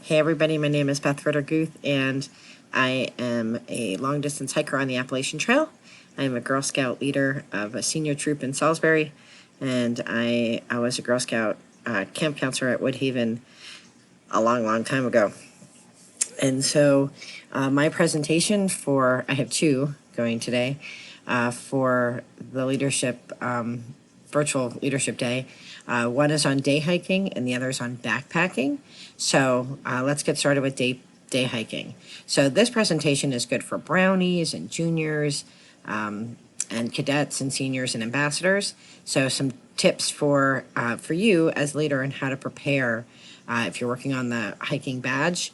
Hey everybody, my name is Beth Ritter-Guth, and I am a long-distance hiker on the Appalachian Trail. I am a Girl Scout leader of a senior troop in Salisbury, and I was a Girl Scout camp counselor at Woodhaven a long time ago. And so my presentation I have two going today, for the leadership, virtual leadership day. One is on day hiking and the other is on backpacking. So let's get started with day hiking. So this presentation is good for brownies and juniors, and cadets and seniors and ambassadors. So some tips for you as leader on how to prepare if you're working on the hiking badge.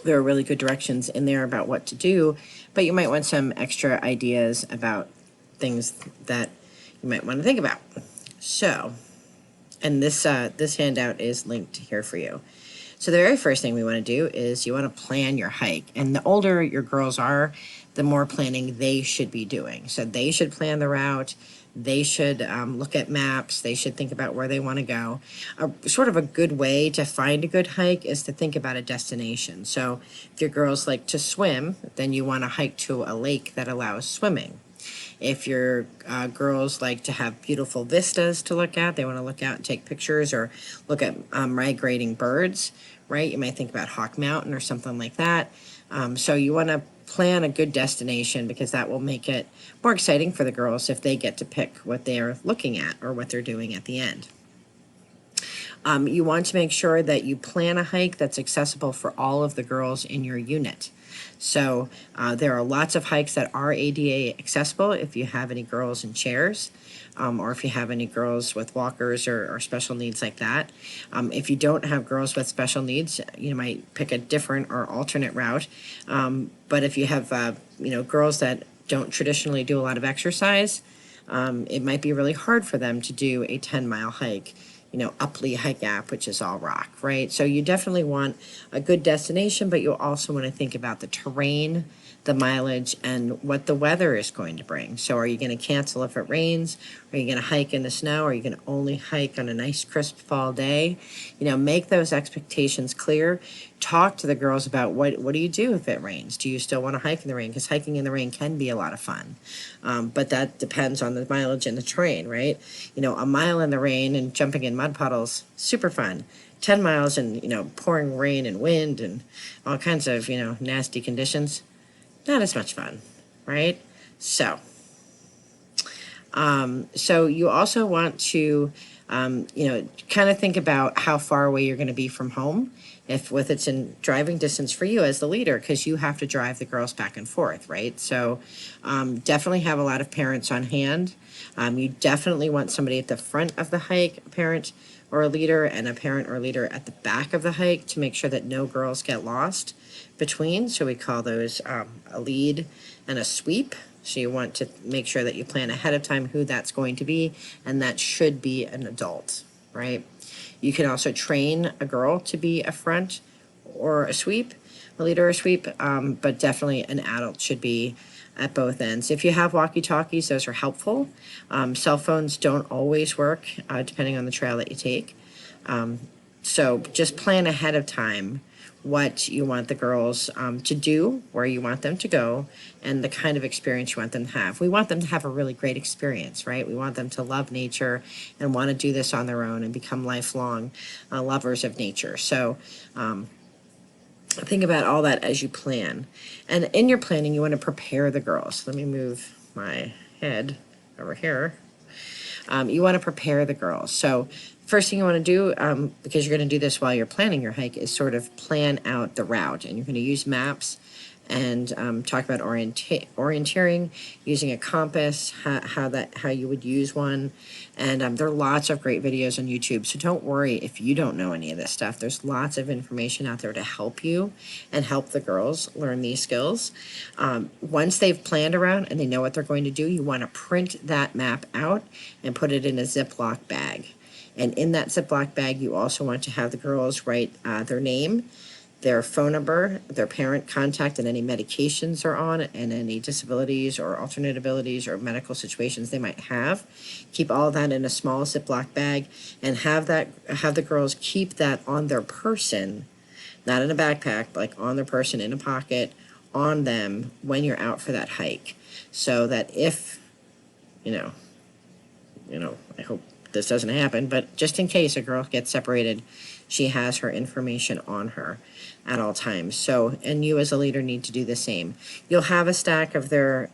There are really good directions in there about what to do, but you might want some extra ideas about things that you might want to think about. So, and this handout is linked here for you. So the very first thing we want to do is you want to plan your hike. And the older your girls are, the more planning they should be doing. So they should plan the route. They should look at maps. They should think about where they want to go. Sort of a good way to find a good hike is to think about a destination. So if your girls like to swim, then you want to hike to a lake that allows swimming. If your girls like to have beautiful vistas to look at, they want to look out and take pictures or look at migrating birds, right? You might think about Hawk Mountain or something like that. So you want to plan a good destination because that will make it more exciting for the girls if they get to pick what they're looking at or what they're doing at the end. You want to make sure that you plan a hike that's accessible for all of the girls in your unit. So there are lots of hikes that are ADA accessible if you have any girls in chairs, or if you have any girls with walkers or special needs like that. If you don't have girls with special needs, you might pick a different or alternate route. But if you have girls that don't traditionally do a lot of exercise, it might be really hard for them to do a 10-mile hike, up Lee Hike Gap, which is all rock, right? So you definitely want a good destination, but you also want to think about the terrain, the mileage, and what the weather is going to bring. So are you going to cancel if it rains? Are you going to hike in the snow? Are you going to only hike on a nice crisp fall day? Make those expectations clear. Talk to the girls about what do you do if it rains? Do you still want to hike in the rain? Because hiking in the rain can be a lot of fun. But that depends on the mileage and the terrain, right? A mile in the rain and jumping in mud puddles, super fun. 10 miles in, pouring rain and wind and all kinds of, nasty conditions, not as much fun, right? So you also want to, kind of think about how far away you're going to be from home, if it's in driving distance for you as the leader, because you have to drive the girls back and forth, right? So definitely have a lot of parents on hand. You definitely want somebody at the front of the hike, a parent or a leader, and a parent or leader at the back of the hike to make sure that no girls get lost between. So we call those a lead and a sweep. So you want to make sure that you plan ahead of time who that's going to be, and that should be an adult, right? You can also train a girl to be a front or a sweep, a leader or a sweep, but definitely an adult should be at both ends. If you have walkie-talkies, those are helpful. Cell phones don't always work, depending on the trail that you take. So just plan ahead of time what you want the girls to do, where you want them to go, and the kind of experience you want them to have. We want them to have a really great experience, right? We want them to love nature and want to do this on their own and become lifelong lovers of nature. So think about all that as you plan. And in your planning, you want to prepare the girls. Let me move my head over here. You want to prepare the girls. So first thing you want to do, because you're going to do this while you're planning your hike, is sort of plan out the route. And you're going to use maps and talk about orienteering, using a compass, how you would use one. And there are lots of great videos on YouTube. So don't worry if you don't know any of this stuff. There's lots of information out there to help you and help the girls learn these skills. Once they've planned around and they know what they're going to do, you want to print that map out and put it in a Ziploc bag. And in that Ziploc bag, you also want to have the girls write their name, their phone number, their parent contact, and any medications are on, and any disabilities or alternate abilities or medical situations they might have. Keep all of that in a small Ziploc bag, and have the girls keep that on their person not in a backpack, like on their person in a pocket on them when you're out for that hike. So that if, you know, I hope this doesn't happen, but just in case a girl gets separated, she has her information on her at all times. So, and you as a leader need to do the same. You'll have a stack of their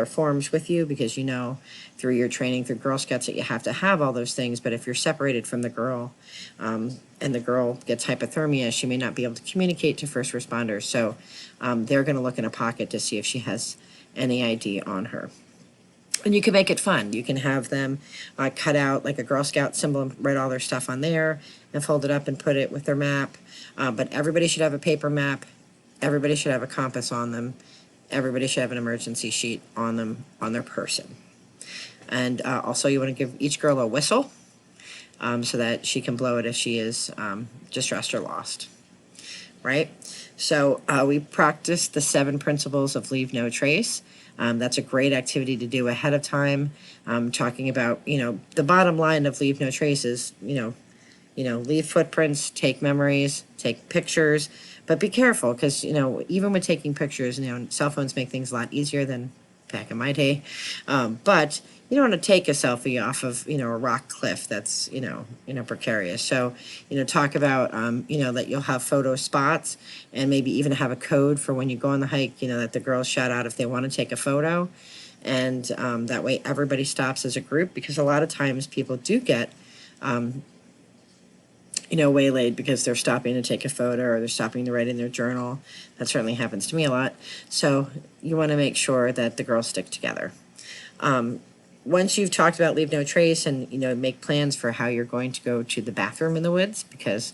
forms with you because you know through your training through Girl Scouts that you have to have all those things. But if you're separated from the girl, and the girl gets hypothermia, she may not be able to communicate to first responders. So they're going to look in a pocket to see if she has any ID on her. And you can make it fun. You can have them cut out like a Girl Scout symbol and write all their stuff on there and fold it up and put it with their map. But everybody should have a paper map. Everybody should have a compass on them. Everybody should have an emergency sheet on them, on their person. And also you want to give each girl a whistle so that she can blow it if she is distressed or lost. Right? So we practiced the 7 principles of leave no trace. That's a great activity to do ahead of time. Talking about, the bottom line of leave no trace is, leave footprints, take memories, take pictures, but be careful because, even with taking pictures, cell phones make things a lot easier than back in my day. But you don't want to take a selfie off of, a rock cliff that's, precarious. So, talk about, that you'll have photo spots and maybe even have a code for when you go on the hike, that the girls shout out if they want to take a photo. And that way everybody stops as a group because a lot of times people do get, waylaid because they're stopping to take a photo or they're stopping to write in their journal. That certainly happens to me a lot. So you want to make sure that the girls stick together. Once you've talked about leave no trace and, make plans for how you're going to go to the bathroom in the woods because,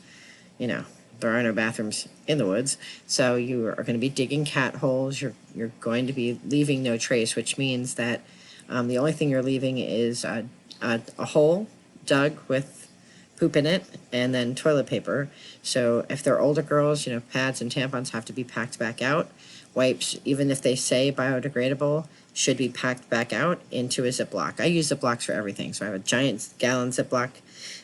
there are no bathrooms in the woods. So you are going to be digging cat holes. You're going to be leaving no trace, which means that the only thing you're leaving is a hole dug with poop in it and then toilet paper. So if they're older girls, pads and tampons have to be packed back out. Wipes, even if they say biodegradable, should be packed back out into a Ziploc. I use Ziplocs for everything. So I have a giant gallon Ziploc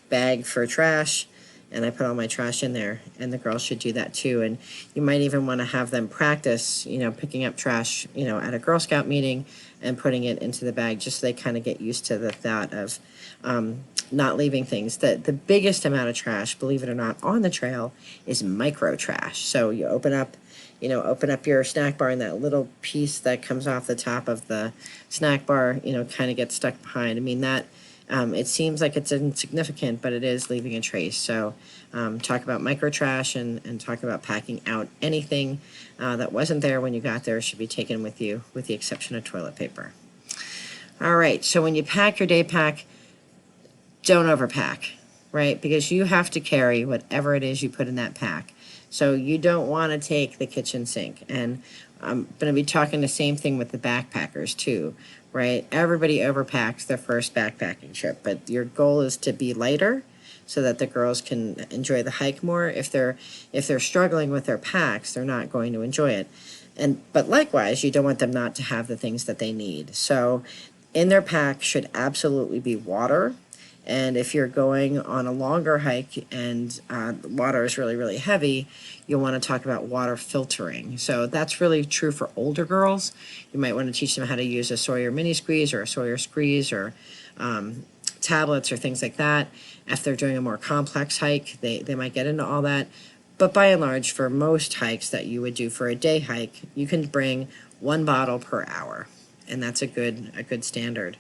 bag for trash and I put all my trash in there, and the girls should do that too. And you might even want to have them practice, picking up trash, at a Girl Scout meeting and putting it into the bag just so they kind of get used to the thought of not leaving things. The biggest amount of trash, believe it or not, on the trail is micro trash. So you open up your snack bar and that little piece that comes off the top of the snack bar, kind of gets stuck behind. I mean, that it seems like it's insignificant, but it is leaving a trace. So talk about micro trash and talk about packing out anything that wasn't there when you got there should be taken with you, with the exception of toilet paper. All right, so when you pack your day pack, don't overpack, right? Because you have to carry whatever it is you put in that pack. So you don't want to take the kitchen sink. And I'm going to be talking the same thing with the backpackers too, right? Everybody overpacks their first backpacking trip, but your goal is to be lighter so that the girls can enjoy the hike more. If they're struggling with their packs, they're not going to enjoy it. But likewise, you don't want them not to have the things that they need. So in their pack should absolutely be water. And if you're going on a longer hike and the water is really, really heavy, you'll want to talk about water filtering. So that's really true for older girls. You might want to teach them how to use a Sawyer mini squeeze or a Sawyer squeeze or tablets or things like that. If they're doing a more complex hike, they might get into all that. But by and large, for most hikes that you would do for a day hike, you can bring 1 bottle per hour. And that's a good standard.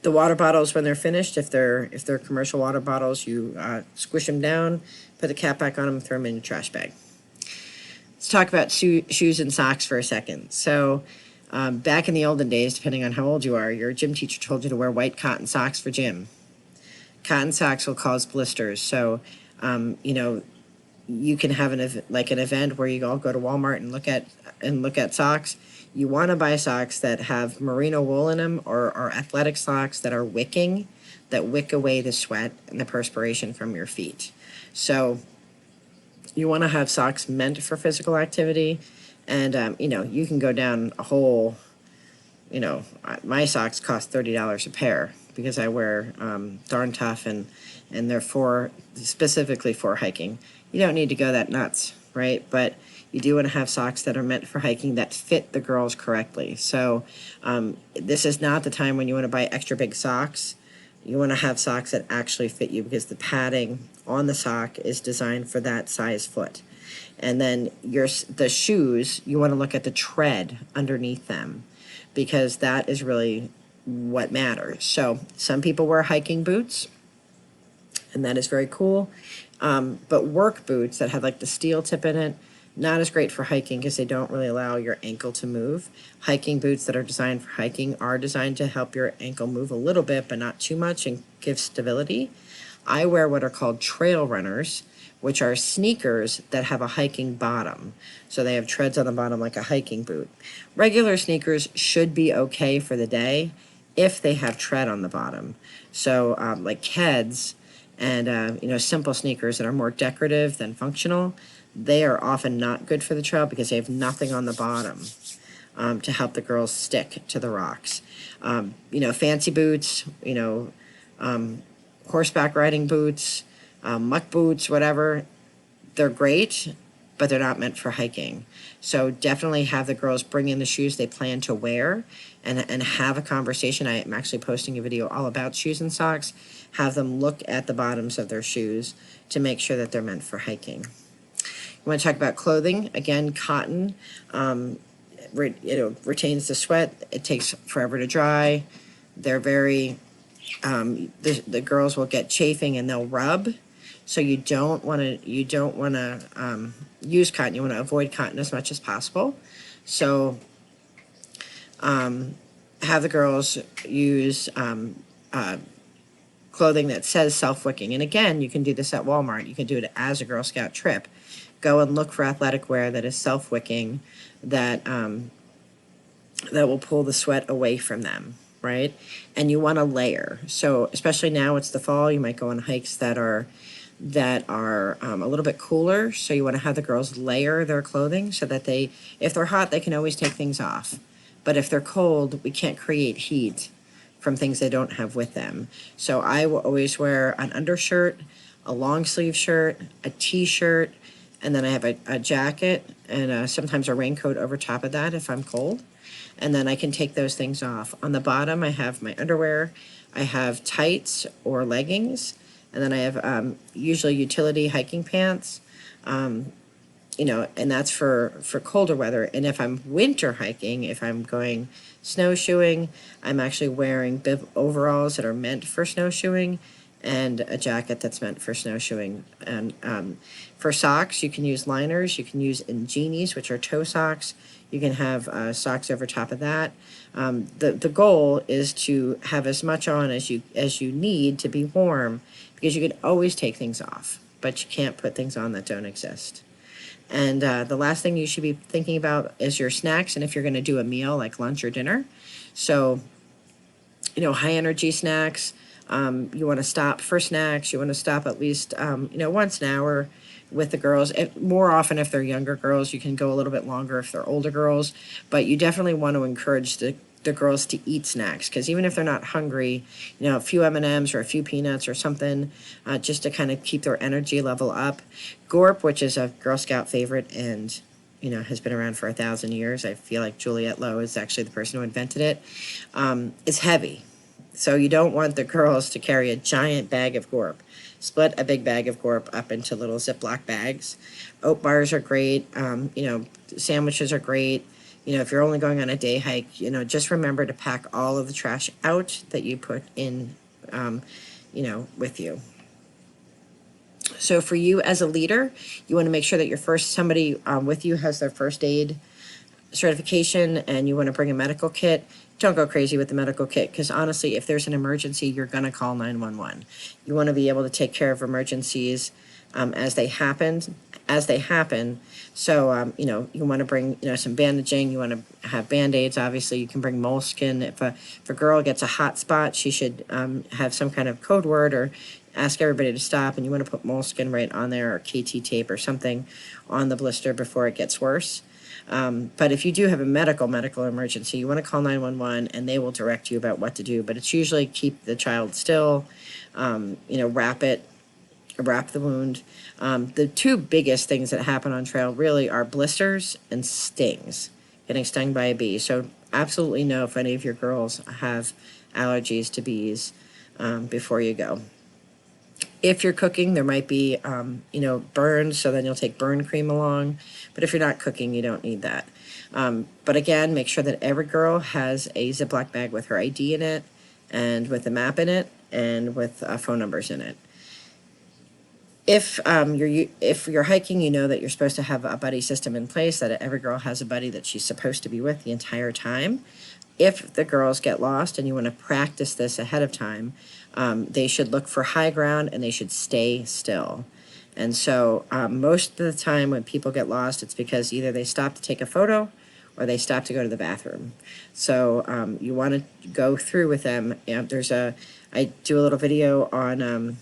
The water bottles, when they're finished, if they're commercial water bottles, you squish them down, put the cap back on them, throw them in your trash bag. Let's talk about shoes and socks for a second. So back in the olden days, depending on how old you are, your gym teacher told you to wear white cotton socks for gym. Cotton socks will cause blisters. So, you can have an event where you all go to Walmart and look at socks. You want to buy socks that have merino wool in them or athletic socks that are wicking, that wick away the sweat and the perspiration from your feet. So you want to have socks meant for physical activity. And, you can go down a whole, my socks cost $30 a pair because I wear Darn Tough, and they're specifically for hiking. You don't need to go that nuts, right? But you do want to have socks that are meant for hiking that fit the girls correctly. So this is not the time when you want to buy extra big socks. You want to have socks that actually fit you, because the padding on the sock is designed for that size foot. And then the shoes, you want to look at the tread underneath them, because that is really what matters. So some people wear hiking boots, and that is very cool. But work boots that have like the steel tip in it, not as great for hiking because they don't really allow your ankle to move. Hiking boots that are designed for hiking are designed to help your ankle move a little bit, but not too much, and give stability. I wear what are called trail runners, which are sneakers that have a hiking bottom. So they have treads on the bottom like a hiking boot. Regular sneakers should be okay for the day if they have tread on the bottom. So like Keds and simple sneakers that are more decorative than functional, they are often not good for the trail because they have nothing on the bottom to help the girls stick to the rocks. Fancy boots, horseback riding boots, muck boots, whatever, they're great, but they're not meant for hiking. So definitely have the girls bring in the shoes they plan to wear, and have a conversation. I am actually posting a video all about shoes and socks. Have them look at the bottoms of their shoes to make sure that they're meant for hiking. You want to talk about clothing. Again, cotton retains the sweat. It takes forever to dry. They're very the girls will get chafing and they'll rub. So you don't want to use cotton. You want to avoid cotton as much as possible. So have the girls use clothing that says self-wicking. And again, you can do this at Walmart. You can do it as a Girl Scout trip. Go and look for athletic wear that is self-wicking, that will pull the sweat away from them, right? And you want to layer. So especially now it's the fall, you might go on hikes that are a little bit cooler. So you want to have the girls layer their clothing so that if they're hot, they can always take things off. But if they're cold, we can't create heat from things they don't have with them. So I will always wear an undershirt, a long sleeve shirt, a t-shirt, and then I have a jacket and sometimes a raincoat over top of that if I'm cold. And then I can take those things off. On the bottom, I have my underwear. I have tights or leggings. And then I have usually utility hiking pants. And that's for colder weather. And if I'm winter hiking, if I'm going snowshoeing, I'm actually wearing bib overalls that are meant for snowshoeing, and a jacket that's meant for snowshoeing. And for socks, you can use liners. You can use ingenis, which are toe socks. You can have socks over top of that. The goal is to have as much on as you need to be warm, because you can always take things off, but you can't put things on that don't exist. And the last thing you should be thinking about is your snacks, and if you're going to do a meal like lunch or dinner. So, high energy snacks. You want to stop for snacks. You want to stop at least, once an hour with the girls. More often if they're younger girls, you can go a little bit longer if they're older girls. But you definitely want to encourage the girls to eat snacks, because even if they're not hungry, a few M&Ms or a few peanuts or something, just to kind of keep their energy level up. Gorp, which is a Girl Scout favorite and has been around for 1,000 years. I feel like Juliette Lowe is actually the person who invented it. It's heavy. So you don't want the girls to carry a giant bag of Gorp. Split a big bag of Gorp up into little Ziploc bags. Oat bars are great. Sandwiches are great. If you're only going on a day hike, just remember to pack all of the trash out that you put in, with you. So for you as a leader, you want to make sure that somebody with you has their first aid certification, and you want to bring a medical kit. Don't go crazy with the medical kit, because honestly, if there's an emergency, you're going to call 911. You want to be able to take care of emergencies as they happen. So, you want to bring, some bandaging. You want to have Band-Aids. Obviously, you can bring moleskin. If a girl gets a hot spot, she should have some kind of code word or ask everybody to stop, and you want to put moleskin right on there, or KT tape or something on the blister before it gets worse. But if you do have a medical emergency, you want to call 911 and they will direct you about what to do. But it's usually keep the child still, wrap the wound. The two biggest things that happen on trail really are blisters and stings, getting stung by a bee. So absolutely know if any of your girls have allergies to bees before you go. If you're cooking, there might be, burns, so then you'll take burn cream along. But if you're not cooking, you don't need that. But again, make sure that every girl has a Ziploc bag with her ID in it, and with a map in it, and with phone numbers in it. If you're hiking, you know that you're supposed to have a buddy system in place, that every girl has a buddy that she's supposed to be with the entire time. If the girls get lost and you want to practice this ahead of time, they should look for high ground and they should stay still. And so most of the time when people get lost, it's because either they stop to take a photo or they stop to go to the bathroom. So you want to go through with them. I do a little video on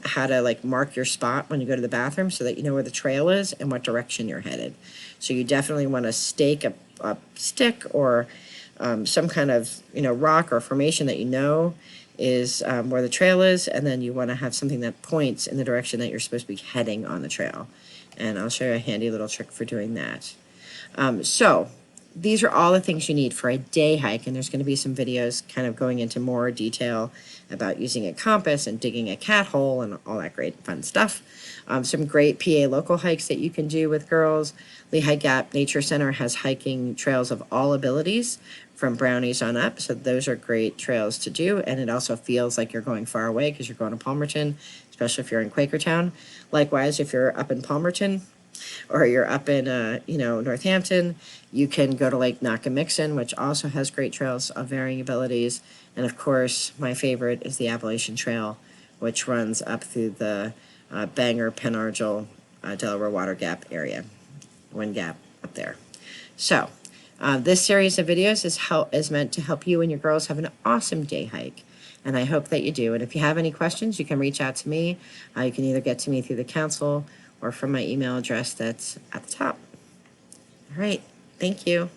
how to mark your spot when you go to the bathroom so that you know where the trail is and what direction you're headed. So you definitely want to stake a stick or some kind of rock or formation that is where the trail is, and then you want to have something that points in the direction that you're supposed to be heading on the trail. And I'll show you a handy little trick for doing that. So these are all the things you need for a day hike, and there's going to be some videos kind of going into more detail about using a compass and digging a cat hole and all that great fun stuff. Some great PA local hikes that you can do with girls. Lehigh Gap Nature Center has hiking trails of all abilities from Brownies on up, so those are great trails to do, and it also feels like you're going far away because you're going to Palmerton, especially if you're in Quakertown. Likewise, if you're up in Palmerton or you're up in Northampton, you can go to Lake Nakamixon, which also has great trails of varying abilities. And of course, my favorite is the Appalachian Trail, which runs up through the Bangor, Penargil, Delaware Water Gap area, Wind Gap up there. So this series of videos is meant to help you and your girls have an awesome day hike, and I hope that you do. And if you have any questions, you can reach out to me. You can either get to me through the council or from my email address that's at the top. All right, thank you.